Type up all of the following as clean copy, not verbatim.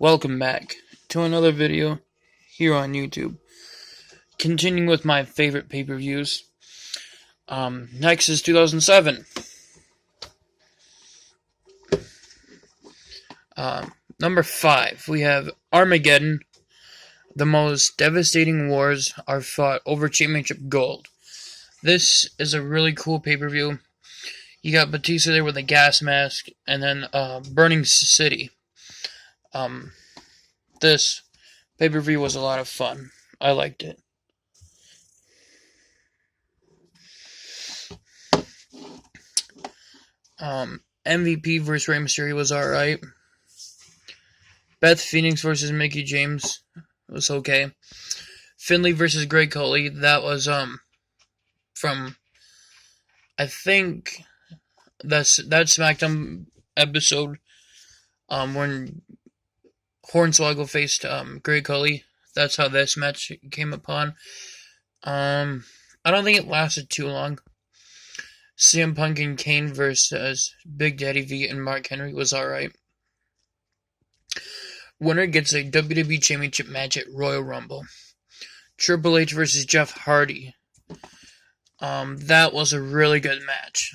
Welcome back to another video here on YouTube. Continuing with my favorite pay-per-views. Next is 2007. Number 5, we have Armageddon. The most devastating wars are fought over championship gold. This is a really cool pay-per-view. You got Batista there with a gas mask, and then Burning City. This pay-per-view was a lot of fun. I liked it. MVP versus Rey Mysterio was alright. Beth Phoenix versus Mickie James was okay. Finlay versus Great Khali, that was from I think that SmackDown episode when Hornswoggle faced Great Khali. That's how this match came upon. I don't think it lasted too long. CM Punk and Kane versus Big Daddy V and Mark Henry was alright. Winner gets a WWE Championship match at Royal Rumble. Triple H versus Jeff Hardy. That was a really good match.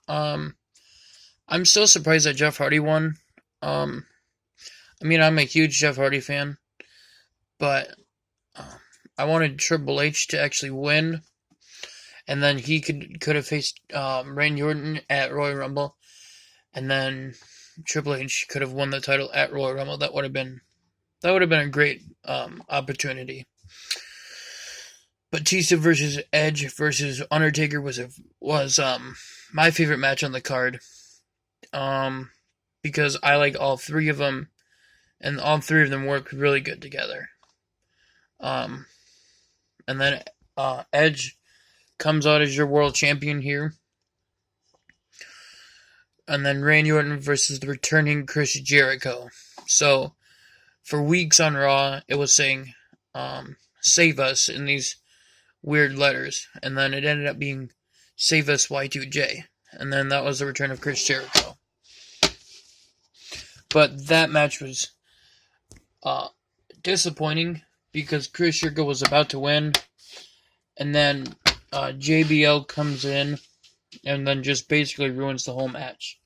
I'm still surprised that Jeff Hardy won. I'm a huge Jeff Hardy fan, but I wanted Triple H to actually win, and then he could have faced Randy Orton at Royal Rumble, and then Triple H could have won the title at Royal Rumble. That would have been a great opportunity. Batista versus Edge versus Undertaker was my favorite match on the card. Because I like all three of them, and all three of them work really good together. And then Edge comes out as your world champion here. And then Randy Orton versus the returning Chris Jericho. So, for weeks on Raw, it was saying, save us in these weird letters. And then it ended up being save us Y2J. And then that was the return of Chris Jericho. But that match was disappointing because Chris Jericho was about to win. And then JBL comes in and then just basically ruins the whole match.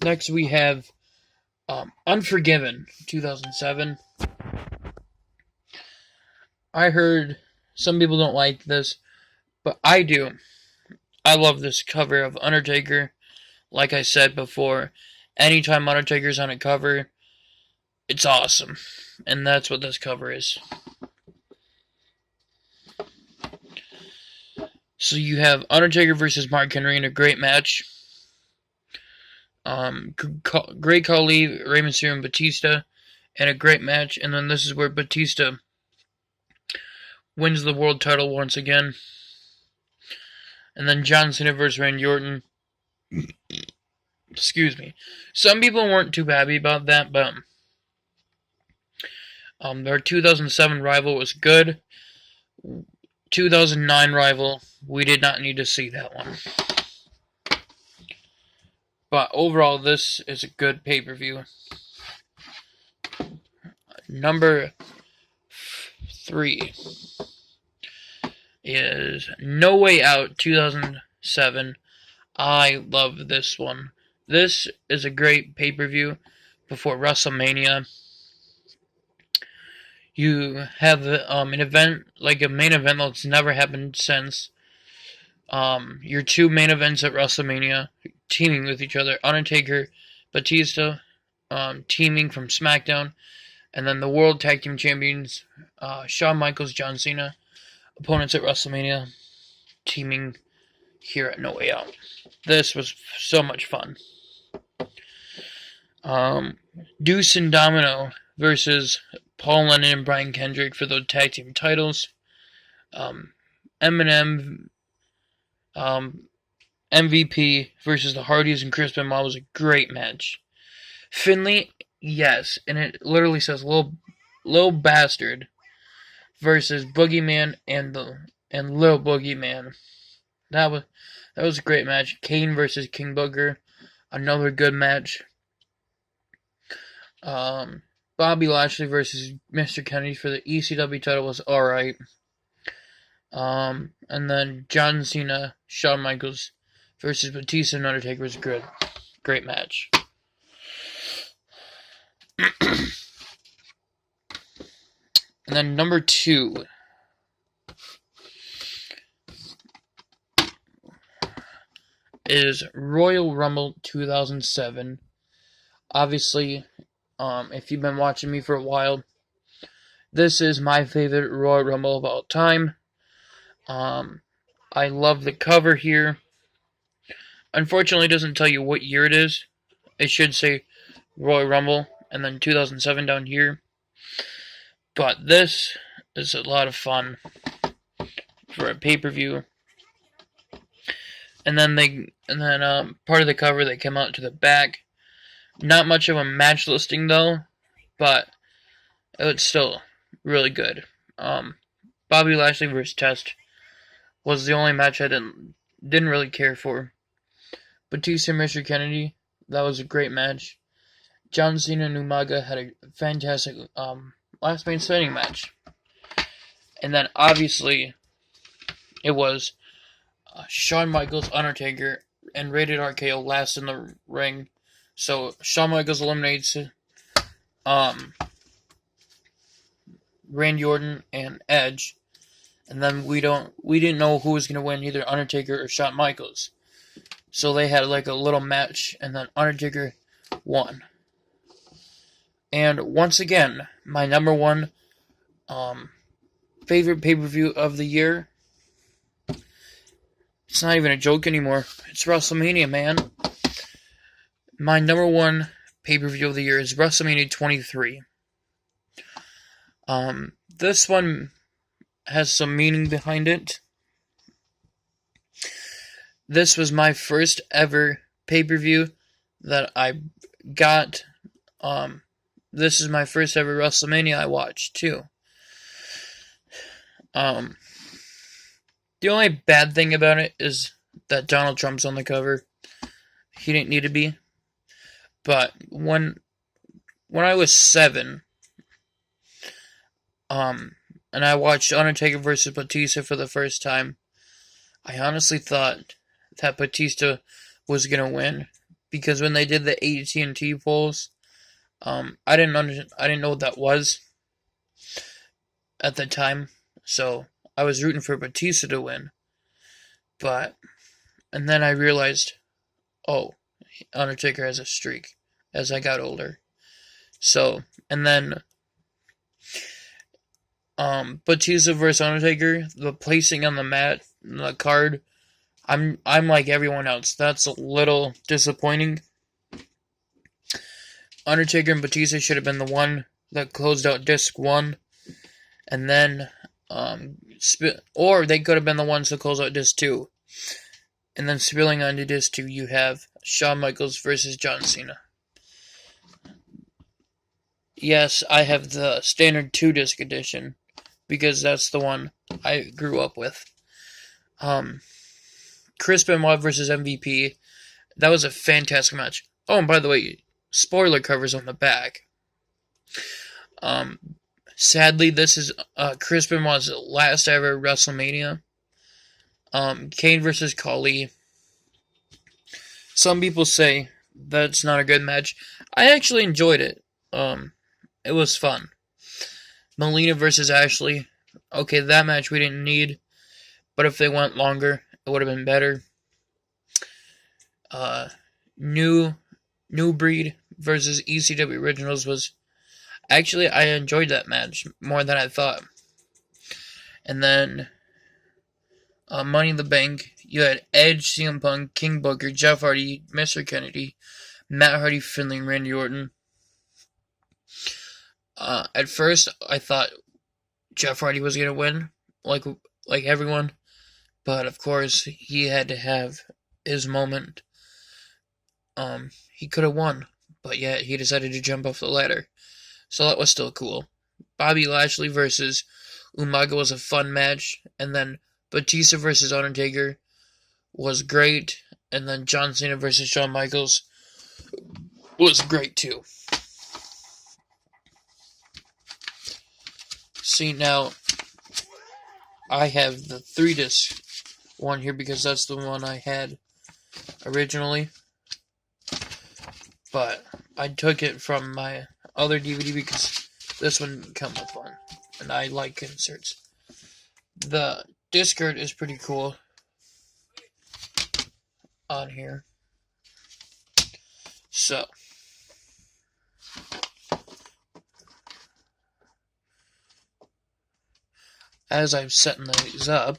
Next we have Unforgiven 2007. I heard some people don't like this, but I do. I love this cover of Undertaker. Like I said before, anytime Undertaker's on a cover, it's awesome. And that's what this cover is. So you have Undertaker versus Mark Henry in a great match. Great Khali, Rey Mysterio, and Batista in a great match. And then this is where Batista wins the world title once again. And then John Cena versus Randy Orton. Excuse me. Some people weren't too happy about that, but their 2007 rival was good. 2009 rival, we did not need to see that one. But overall, this is a good pay-per-view. Number 3 is No Way Out 2007. I love this one. This is a great pay-per-view before WrestleMania. You have an event, like a main event that's never happened since. Your two main events at WrestleMania teaming with each other. Undertaker, Batista, teaming from SmackDown. And then the World Tag Team Champions, Shawn Michaels, John Cena, opponents at WrestleMania, teaming here at No Way Out. This was so much fun. Deuce and Domino versus Paul London and Brian Kendrick for the tag team titles. Eminem, MVP versus the Hardys and Chris Benoit was a great match. Finlay, yes, and it literally says Lil Bastard versus Boogeyman and Lil Boogeyman. That was a great match. Kane versus King Booker, another good match. Bobby Lashley versus Mr. Kennedy for the ECW title was alright. And then John Cena, Shawn Michaels versus Batista and Undertaker was good. Great match. And then number 2 is Royal Rumble 2007. Obviously, if you've been watching me for a while, this is my favorite Royal Rumble of all time. I love the cover here. Unfortunately, it doesn't tell you what year it is. It should say Royal Rumble and then 2007 down here. But this is a lot of fun for a pay-per-view. And then part of the cover they come out to the back. Not much of a match listing though, but it's still really good. Bobby Lashley vs. Test was the only match I didn't really care for. Batista and Mr. Kennedy, that was a great match. John Cena and Umaga had a fantastic last man standing match. And then obviously it was Shawn Michaels, Undertaker, and Rated RKO last in the ring. So Shawn Michaels eliminates Randy Orton and Edge. And then we didn't know who was gonna win, either Undertaker or Shawn Michaels. So they had like a little match, and then Undertaker won. And once again, my number 1 favorite pay-per-view of the year. It's not even a joke anymore. It's WrestleMania, man. My number 1 pay-per-view of the year is WrestleMania 23. This one has some meaning behind it. This was my first ever pay-per-view that I got. This is my first ever WrestleMania I watched, too. The only bad thing about it is that Donald Trump's on the cover. He didn't need to be. But when I was 7, and I watched Undertaker vs. Batista for the first time, I honestly thought that Batista was gonna win, because when they did the AT&T polls, I didn't know what that was at the time, so I was rooting for Batista to win. And then I realized, oh, Undertaker has a streak as I got older. So, and then Batista vs. Undertaker, the placing on the mat, the card, I'm like everyone else. That's a little disappointing. Undertaker and Batista should have been the one that closed out disc 1, and then or they could have been the ones that closed out disc 2. And then spilling onto disc 2, you have Shawn Michaels versus John Cena. Yes, I have the standard 2-disc edition, because that's the one I grew up with. Chris Benoit versus MVP. That was a fantastic match. Oh, and by the way, spoiler covers on the back. Sadly, this is Chris Benoit's last ever WrestleMania. Kane versus Khali. Some people say that's not a good match. I actually enjoyed it. It was fun. Melina versus Ashley. Okay, that match we didn't need, but if they went longer, it would have been better. New Breed versus ECW Originals was... Actually, I enjoyed that match more than I thought. And then Money in the Bank, you had Edge, CM Punk, King Booker, Jeff Hardy, Mr. Kennedy, Matt Hardy, Finlay, and Randy Orton. At first, I thought Jeff Hardy was going to win, like everyone. But, of course, he had to have his moment. He could have won, but yet he decided to jump off the ladder. So that was still cool. Bobby Lashley versus Umaga was a fun match. And then Batista versus Undertaker was great. And then John Cena versus Shawn Michaels was great too. See, now, I have the 3-disc one here because that's the one I had originally. But I took it from my other DVD because this one didn't come with one. And I like inserts. The disc art is pretty cool on here. So, as I'm setting these up,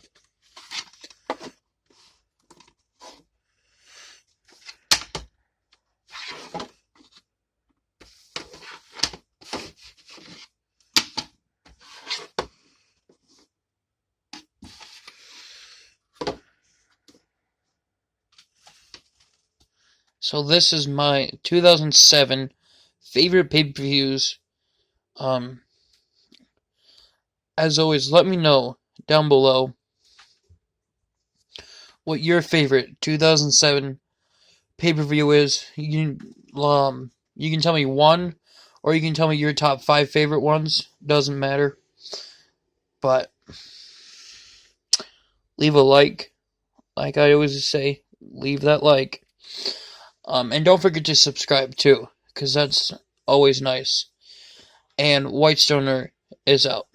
so this is my 2007 favorite pay-per-views. As always, let me know down below what your favorite 2007 pay-per-view is. You can tell me one, or you can tell me your top 5 favorite ones. Doesn't matter. But leave a like. Like I always say, leave that like. And don't forget to subscribe too, because that's always nice. And White Stoner is out.